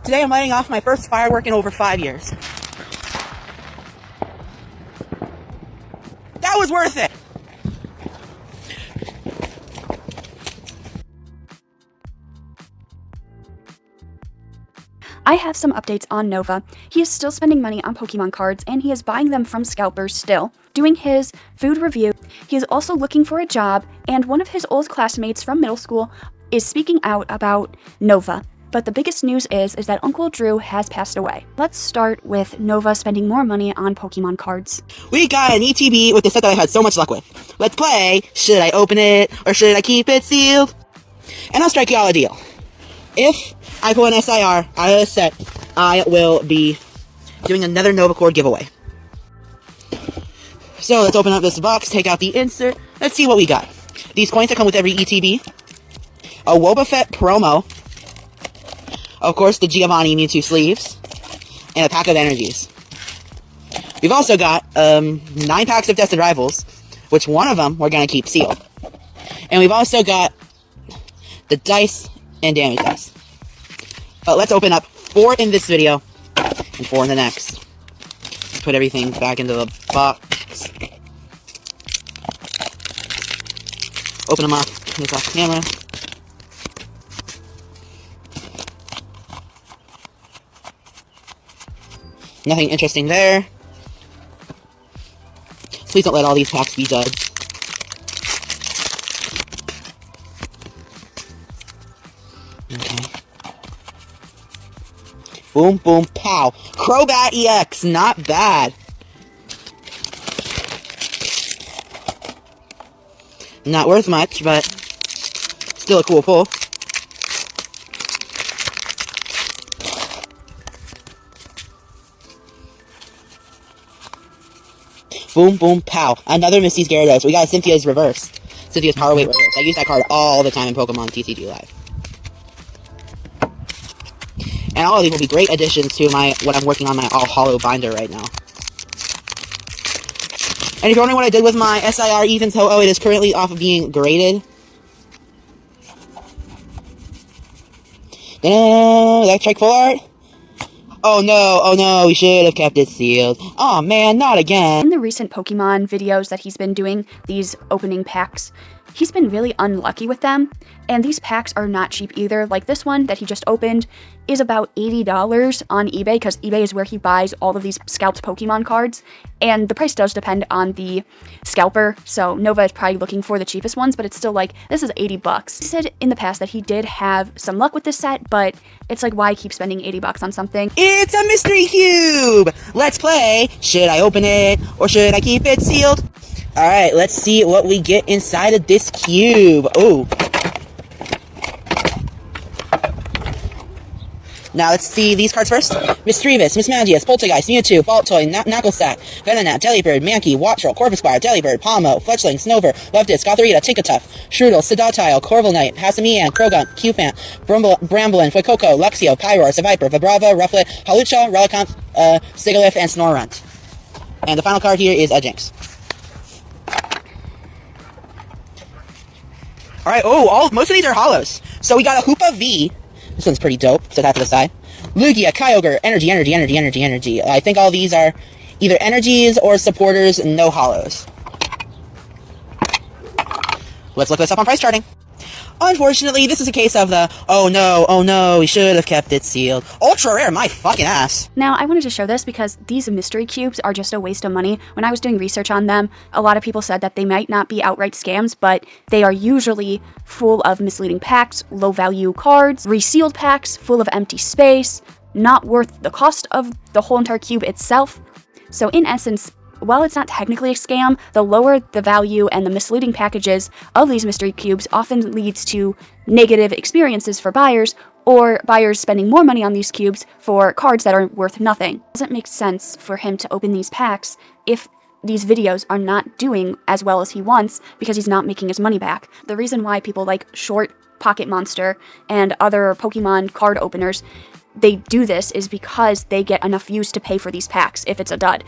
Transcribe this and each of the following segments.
Today I'm lighting off my first firework in over 5 years. That was worth it! I have some updates on Nova. He is still spending money on Pokemon cards, and he is buying them from scalpers still. Doing his food review, he is also looking for a job, and one of his old classmates from middle school is speaking out about Nova. But the biggest news is that Uncle Drew has passed away. Let's start with Nova spending more money on Pokemon cards. We got an ETB with the set that I had so much luck with. Let's play, should I open it, or should I keep it sealed? And I'll strike y'all a deal. If I pull an SIR out of this set, I will be doing another Nova Cord giveaway. So let's open up this box, take out the insert, let's see what we got. These coins that come with every ETB. A Wobbuffet promo. Of course, the Giovanni Mewtwo sleeves. And a pack of energies. We've also got 9 packs of Destined Rivals, which one of them we're going to keep sealed. And we've also got the dice and damage dice. But let's open up 4 in this video and 4 in the next. Put everything back into the box. Open them up. This off camera. Nothing interesting there. Please don't let all these packs be duds. Okay. Boom, boom, pow. Crobat EX, not bad. Not worth much, but still a cool pull. Boom, boom, pow. Another Misty's Gyarados. We got Cynthia's reverse. Cynthia's Power Weight reverse. I use that card all the time in Pokemon TCG Live. And all of these will be great additions to what I'm working on my all hollow binder right now. And if you're wondering what I did with my SIR Ethan's Ho-Oh, it is currently off of being graded. Electric Full Art. Oh no, we should have kept it sealed. Oh man, not again. In the recent Pokemon videos that he's been doing, these opening packs, he's been really unlucky with them, and these packs are not cheap either. Like this one that he just opened is about $80 on eBay, because eBay is where he buys all of these scalped Pokemon cards, and the price does depend on the scalper, so Nova is probably looking for the cheapest ones, but it's still like, this is $80. He said in the past that he did have some luck with this set, but it's like, why keep spending $80 on something? It's a mystery cube! Let's play! Should I open it, or should I keep it sealed? Alright, let's see what we get inside of this cube. Oh. Now let's see these cards first. Mischievous, Mismagius, Poltergeist, Mewtwo, Baltoy, Knucklesack, Venonat, Delibird, Mankey, Wattrel, Corvisquire, Delibird, Palmo, Fletchling, Snover, Lovetis, Gothorita, Tinkatuff, Strudel, Sidotile, Corviknight, Passimian, Croagunk, Cufant, Bramblin, Fuecoco, Luxio, Pyroar, Seviper, Vibrava, Rufflet, Hawlucha, Relicanth, Sigilyph, and Snorunt. And the final card here is a Jinx. Alright, most of these are hollows. So we got a Hoopa V. This one's pretty dope. Set that to the side. Lugia, Kyogre, Energy. I think all these are either energies or supporters, no hollows. Let's look this up on price charting. Unfortunately, this is a case of the, oh no, we should have kept it sealed. Ultra rare, my fucking ass. Now, I wanted to show this because these mystery cubes are just a waste of money. When I was doing research on them, a lot of people said that they might not be outright scams, but they are usually full of misleading packs, low-value cards, resealed packs full of empty space, not worth the cost of the whole entire cube itself. So in essence, while it's not technically a scam, the lower the value and the misleading packages of these mystery cubes often leads to negative experiences for buyers, or buyers spending more money on these cubes for cards that are worth nothing. It doesn't make sense for him to open these packs if these videos are not doing as well as he wants, because he's not making his money back. The reason why people like Short, Pocket Monster, and other Pokemon card openers, they do this is because they get enough views to pay for these packs if it's a dud.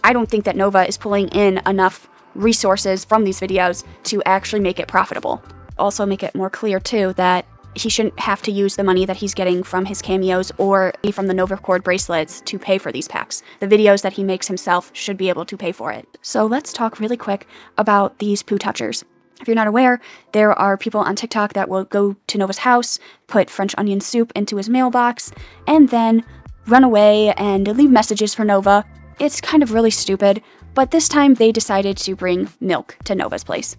I don't think that Nova is pulling in enough resources from these videos to actually make it profitable. Also make it more clear too that he shouldn't have to use the money that he's getting from his cameos or from the Nova Cord bracelets to pay for these packs. The videos that he makes himself should be able to pay for it. So let's talk really quick about these poo touchers. If you're not aware, there are people on TikTok that will go to Nova's house, put French onion soup into his mailbox, and then run away and leave messages for Nova. It's kind of really stupid, but this time they decided to bring milk to Nova's place.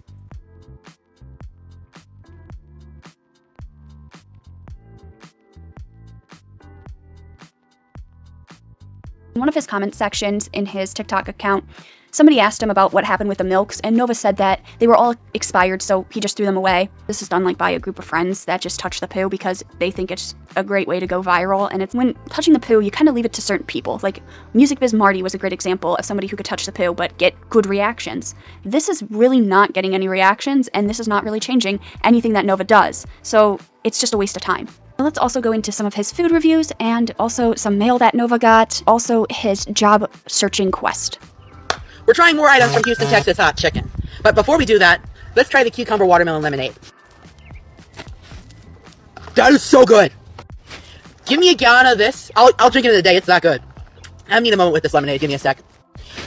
In one of his comment sections in his TikTok account, somebody asked him about what happened with the milks, and Nova said that they were all expired, so he just threw them away. This is done like by a group of friends that just touch the poo because they think it's a great way to go viral, and it's when touching the poo, you kind of leave it to certain people. Like, Music Biz Marty was a great example of somebody who could touch the poo but get good reactions. This is really not getting any reactions, and this is not really changing anything that Nova does, so it's just a waste of time. Let's also go into some of his food reviews and also some mail that Nova got, also his job searching quest. We're trying more items from Houston, Texas Hot Chicken. But before we do that, let's try the cucumber watermelon lemonade. That is so good. Give me a gallon of this. I'll drink it in a day. It's that good. I need a moment with this lemonade. Give me a sec.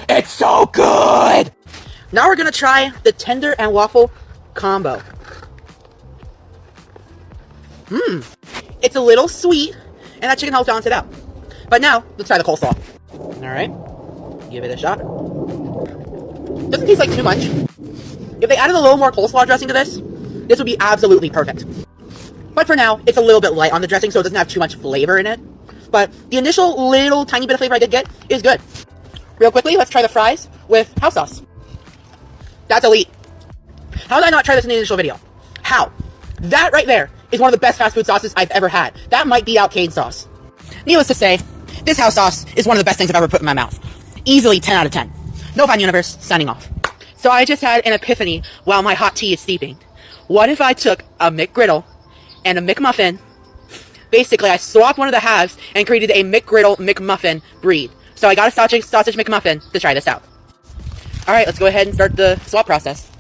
It's so good. Now we're going to try the tender and waffle combo. It's a little sweet, and that chicken helps balance it out. But now, let's try the coleslaw. Alright. Give it a shot. Doesn't taste like too much. If they added a little more coleslaw dressing to this would be absolutely perfect. But for now, it's a little bit light on the dressing, so it doesn't have too much flavor in it. But the initial little tiny bit of flavor I did get is good. Real quickly, let's try the fries with house sauce. That's elite. How did I not try this in the initial video? How? That right there is one of the best fast food sauces I've ever had. That might beat out Cane's sauce. Needless to say, this house sauce is one of the best things I've ever put in my mouth. Easily 10 out of 10. No Fine Universe, signing off. So I just had an epiphany while my hot tea is steeping. What if I took a McGriddle and a McMuffin? Basically, I swapped one of the halves and created a McGriddle McMuffin breed. So I got a sausage McMuffin to try this out. Alright, let's go ahead and start the swap process.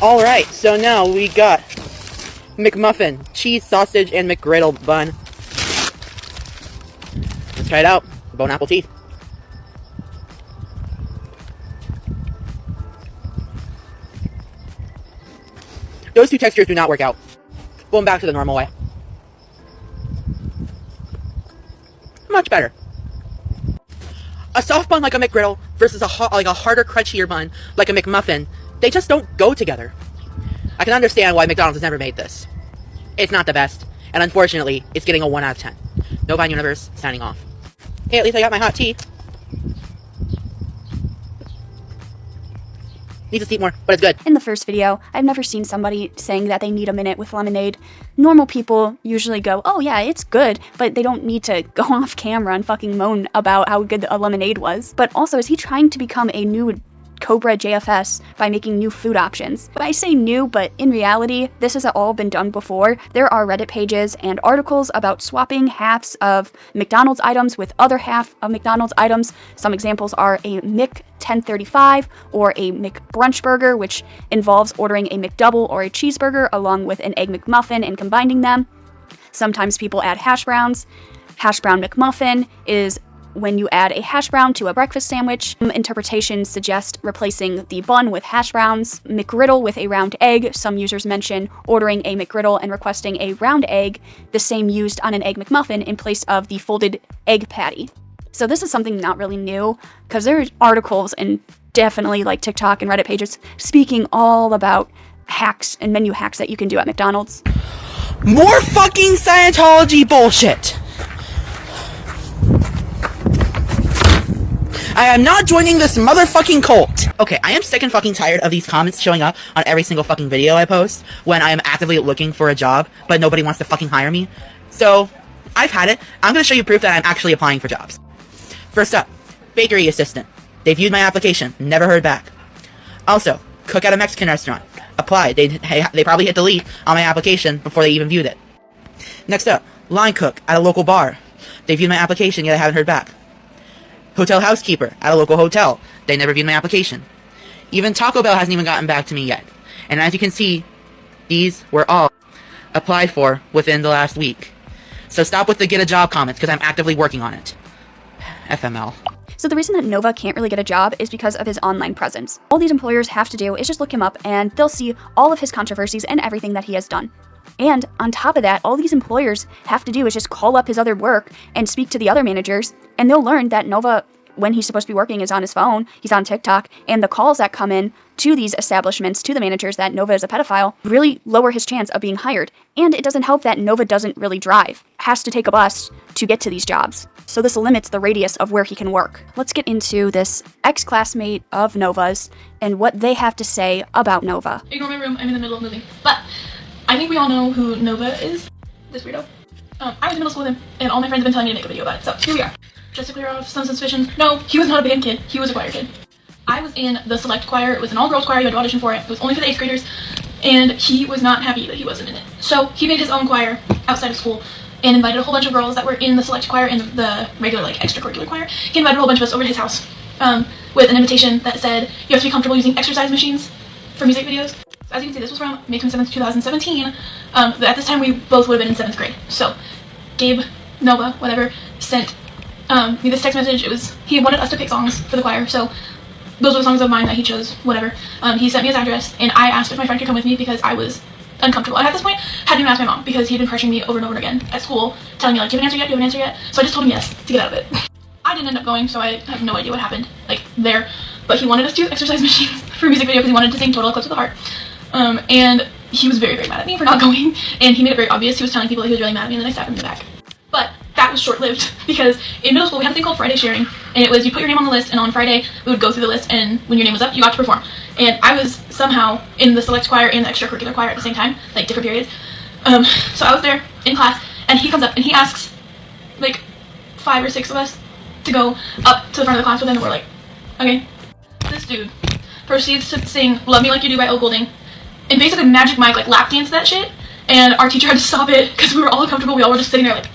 Alright, so now we got McMuffin, cheese, sausage, and McGriddle bun. Let's try it out. Bone apple tea. Those two textures do not work out. Going back to the normal way. Much better. A soft bun like a McGriddle versus a harder, crunchier bun like a McMuffin, they just don't go together. I can understand why McDonald's has never made this. It's not the best, and unfortunately, it's getting a 1 out of 10. No Fine Universe, signing off. Hey, at least I got my hot tea. Needs to steep more, but it's good. In the first video, I've never seen somebody saying that they need a minute with lemonade. Normal people usually go, oh yeah, it's good, but they don't need to go off camera and fucking moan about how good a lemonade was. But also, is he trying to become a new Cobra JFS by making new food options? I say new, but in reality, this has all been done before. There are Reddit pages and articles about swapping halves of McDonald's items with other half of McDonald's items. Some examples are a Mc 1035 or a McBrunch burger, which involves ordering a McDouble or a cheeseburger along with an Egg McMuffin and combining them. Sometimes people add hash browns. Hash brown McMuffin is when you add a hash brown to a breakfast sandwich. Interpretations suggest replacing the bun with hash browns. McGriddle with a round egg. Some users mention ordering a McGriddle and requesting a round egg, the same used on an Egg McMuffin in place of the folded egg patty. So this is something not really new, because there are articles and definitely like TikTok and Reddit pages speaking all about hacks and menu hacks that you can do at McDonald's. More fucking Scientology bullshit! I am not joining this motherfucking cult. Okay, I am sick and fucking tired of these comments showing up on every single fucking video I post when I am actively looking for a job, but nobody wants to fucking hire me. So, I've had it. I'm gonna show you proof that I'm actually applying for jobs. First up, bakery assistant. They viewed my application, never heard back. Also, cook at a Mexican restaurant. Applied. They probably hit delete on my application before they even viewed it. Next up, line cook at a local bar. They viewed my application, yet I haven't heard back. Hotel housekeeper at a local hotel. They never viewed my application. Even Taco Bell hasn't even gotten back to me yet. And as you can see, these were all applied for within the last week. So stop with the get a job comments, because I'm actively working on it. FML. So the reason that Nova can't really get a job is because of his online presence. All these employers have to do is just look him up and they'll see all of his controversies and everything that he has done. And on top of that, all these employers have to do is just call up his other work and speak to the other managers, and they'll learn that Nova, when he's supposed to be working, is on his phone, he's on TikTok, and the calls that come in to these establishments, to the managers, that Nova is a pedophile, really lower his chance of being hired. And it doesn't help that Nova doesn't really drive, has to take a bus to get to these jobs. So this limits the radius of where he can work. Let's get into this ex-classmate of Nova's and what they have to say about Nova. Ignore my room, I'm in the middle of moving. But I think we all know who Nova is. This weirdo. I went to middle school with him, and all my friends have been telling me to make a video about it, so here we are. Just to clear off some suspicions, no, he was not a band kid, he was a choir kid. I was in the select choir. It was an all-girls choir, you had to audition for it. It was only for the 8th graders, and he was not happy that he wasn't in it. So he made his own choir outside of school and invited a whole bunch of girls that were in the select choir and the regular, like, extracurricular choir. He invited a whole bunch of us over to his house with an invitation that said you have to be comfortable using exercise machines for music videos. So as you can see, this was from May 27th, 2017. At this time, we both would have been in 7th grade. So Gabe, Nova, whatever, sent me this text message. He wanted us to pick songs for the choir, so those were the songs of mine that he chose, whatever. He sent me his address, and I asked if my friend could come with me because I was uncomfortable. And at this point, hadn't even asked my mom because he had been pressuring me over and over again at school, telling me, like, do you have an answer yet? Do you have an answer yet? So I just told him yes to get out of it. I didn't end up going, so I have no idea what happened, like, there. But he wanted us to use exercise machines for a music video because he wanted to sing Total Eclipse of the Heart. And he was very, very mad at me for not going, and he made it very obvious. He was telling people that he was really mad at me, and then I stabbed him in the back. But that was short-lived because in middle school we had a thing called Friday sharing, and it was you put your name on the list, and on Friday we would go through the list, and when your name was up, you got to perform. And I was somehow in the select choir and the extracurricular choir at the same time, like different periods. So I was there in class, and he comes up and he asks like 5 or 6 of us to go up to the front of the class with him, and we're like, okay. This dude proceeds to sing "Love Me Like You Do" by Elle Goulding, and basically Magic Mike like lap dance that shit, and our teacher had to stop it because we were all uncomfortable. We all were just sitting there like,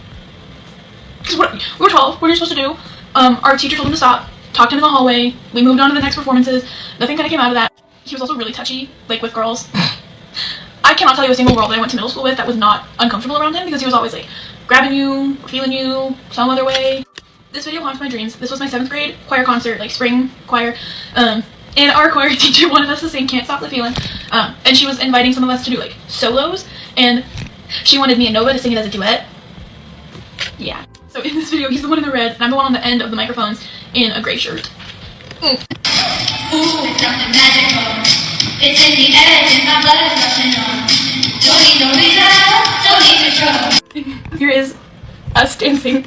because we were 12, what are you supposed to do? Our teacher told him to stop, talked to him in the hallway, we moved on to the next performances, nothing kind of came out of that. He was also really touchy, like with girls. I cannot tell you a single girl that I went to middle school with that was not uncomfortable around him because he was always like grabbing you, or feeling you, some other way. This video haunts my dreams. This was my 7th grade choir concert, like spring choir, and our choir teacher wanted us to sing "Can't Stop the Feeling," and she was inviting some of us to do like solos, and she wanted me and Nova to sing it as a duet. Yeah. So in this video, he's the one in the red, and I'm the one on the end of the microphones in a gray shirt. Ooh, it's something magical. It's in the air, it's in my blood, it's rushing on. Don't need no reason, don't need to show. Here is us dancing.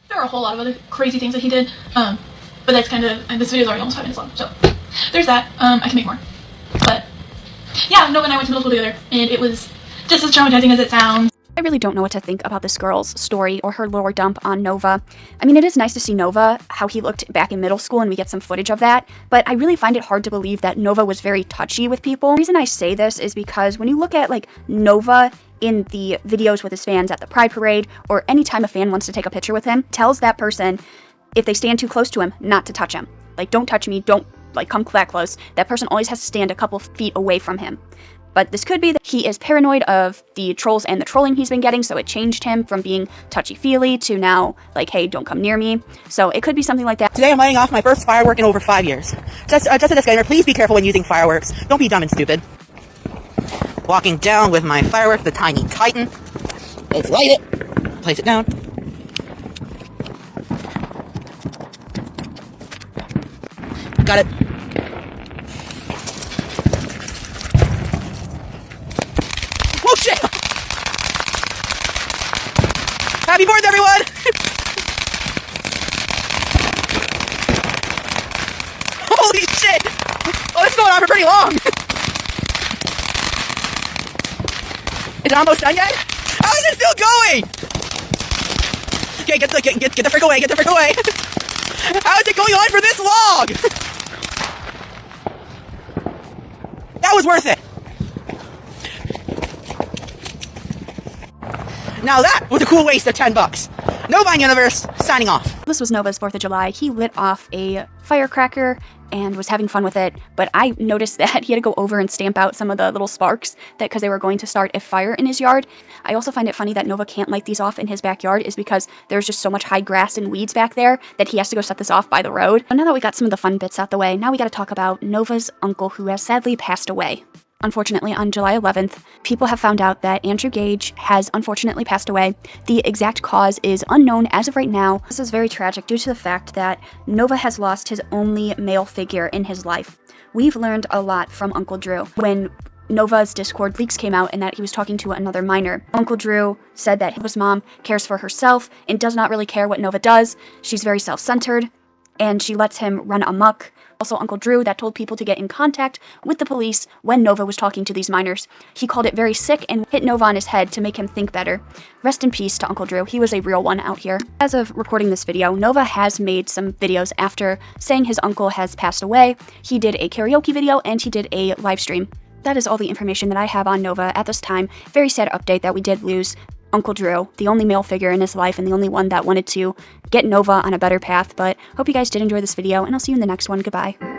There are a whole lot of other crazy things that he did, but that's kind of, this video is already almost 5 minutes long, so there's that. I can make more. But yeah, Nova and I went to middle school together, and it was just as traumatizing as it sounds. I really don't know what to think about this girl's story or her lore dump on Nova. I mean, it is nice to see Nova, how he looked back in middle school, and we get some footage of that, but I really find it hard to believe that Nova was very touchy with people. The reason I say this is because when you look at, like, Nova in the videos with his fans at the Pride Parade, or anytime a fan wants to take a picture with him, tells that person, if they stand too close to him, not to touch him. Like, don't touch me, don't, like, come that close. That person always has to stand a couple feet away from him. But this could be that he is paranoid of the trolls and the trolling he's been getting, so it changed him from being touchy-feely to now, like, hey, don't come near me. So it could be something like that. Today I'm lighting off my first firework in over 5 years. Just a disclaimer, please be careful when using fireworks. Don't be dumb and stupid. Walking down with my firework, the Tiny Titan. Let's light it. Place it down. Got it. Oh shit! Happy 4th, everyone! Holy shit! Oh, this is going on for pretty long! Is it almost done yet? How is it still going? Okay, get the frick away, get the frick away! How is it going on for this long? That was worth it! Now that was a cool waste of $10. Nova Universe, signing off. This was Nova's 4th of July. He lit off a firecracker and was having fun with it, but I noticed that he had to go over and stamp out some of the little sparks because they were going to start a fire in his yard. I also find it funny that Nova can't light these off in his backyard is because there's just so much high grass and weeds back there that he has to go set this off by the road. But now that we got some of the fun bits out the way, now we got to talk about Nova's uncle who has sadly passed away. Unfortunately, on July 11th, people have found out that Andrew Gage has unfortunately passed away. The exact cause is unknown as of right now. This is very tragic due to the fact that Nova has lost his only male figure in his life. We've learned a lot from Uncle Drew. When Nova's Discord leaks came out and that he was talking to another minor, Uncle Drew said that Nova's mom cares for herself and does not really care what Nova does. She's very self-centered, and she lets him run amok. Also, Uncle Drew that told people to get in contact with the police when Nova was talking to these minors. He called it very sick and hit Nova on his head to make him think better. Rest in peace to Uncle Drew. He was a real one out here. As of recording this video, Nova has made some videos after saying his uncle has passed away. He did a karaoke video and he did a live stream. That is all the information that I have on Nova at this time. Very sad update that we did lose Uncle Drew, the only male figure in his life and the only one that wanted to get Nova on a better path. But hope you guys did enjoy this video, and I'll see you in the next one. Goodbye.